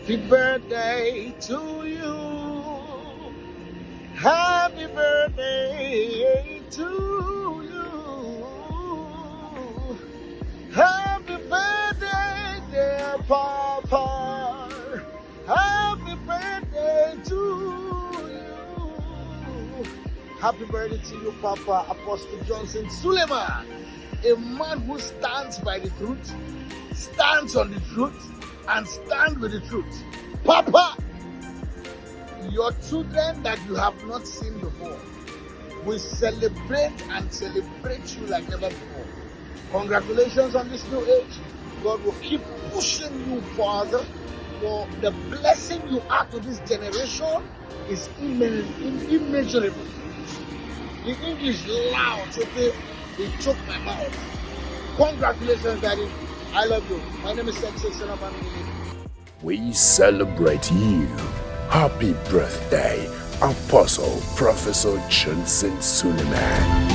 Happy birthday to you. Happy birthday to you. Happy birthday, dear Papa. Happy birthday to you. Happy birthday to you, Papa Apostle Johnson Suleman, a man who stands by the truth, stands on the truth, and stand with the truth. Papa, your children that you have not seen before will celebrate and celebrate you like never before. Congratulations on this new age. God will keep pushing you further, for the blessing you are to this generation is immeasurable. The English loud, so it choked my mouth. Congratulations, Daddy. I love you. My name is SENSATIONAL BAMIDELE. We celebrate you. Happy birthday, Apostle Professor Johnson Suleman.